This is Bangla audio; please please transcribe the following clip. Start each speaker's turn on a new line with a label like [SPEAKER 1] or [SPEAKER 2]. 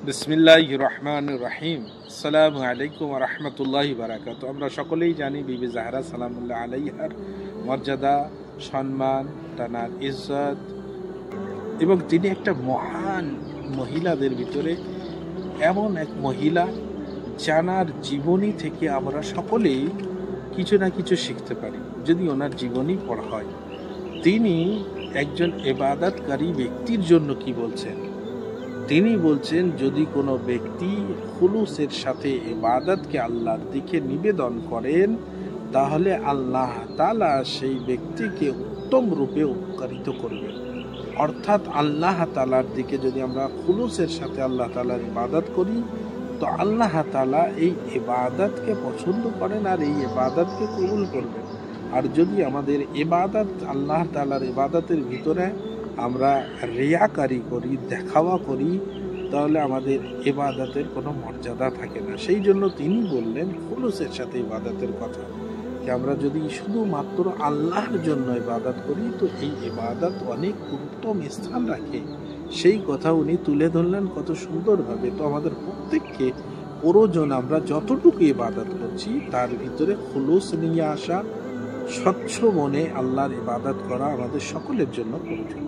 [SPEAKER 1] বিসমিল্লাহির রহমানির রহিম। আসসালামু আলাইকুম ওয়া রাহমাতুল্লাহি ওয়া বারাকাতুহু। আমরা সকলেই জানি বিবি জাহরা সালামুল্লাহ আলাইহার মর্যাদা, সম্মান, তানার ইজ্জত, এবং তিনি একটা মহান মহিলাদের ভিতরে এমন এক মহিলা জানার জীবনী থেকে আমরা সকলেই কিছু না কিছু শিখতে পারি যদি ওনার জীবনী পড়া হয়। তিনি একজন ইবাদতকারী ব্যক্তির জন্য কি বলছেন? তিনি বলছেন, যদি কোনো ব্যক্তি খুলুসের সাথে ইবাদতকে আল্লাহর দিকে নিবেদন করেন, তাহলে আল্লাহ তাআলা সেই ব্যক্তিকে উত্তম রূপে উপকারিত করবেন। অর্থাৎ আল্লাহ তাআলার দিকে যদি আমরা খুলুসের সাথে আল্লাহ তাআলার ইবাদত করি, তো আল্লাহ তাআলা এই ইবাদতকে পছন্দ করেন আর এই ইবাদতকে কবুল করবেন। আর যদি আমাদের ইবাদত আল্লাহ তাআলার ইবাদতের ভিতরে আমরা রিয়াকারি করি, দেখাওয়া করি, তাহলে আমাদের ইবাদতের কোনো মর্যাদা থাকে না। সেই জন্য তিনি বললেন খুলুসের সাথে ইবাদতের কথা, যে আমরা যদি শুধুমাত্র আল্লাহর জন্য ইবাদত করি তো এই ইবাদত অনেক উত্তম স্থান রাখে। সেই কথা উনি তুলে ধরলেন কত সুন্দরভাবে। তো আমাদের প্রত্যেককে প্রয়োজন আমরা যতটুকু ইবাদত করছি তার ভিতরে খুলুস নিয়ে আসা, স্বচ্ছ মনে আল্লাহর ইবাদত করা আমাদের সকলের জন্য প্রয়োজন।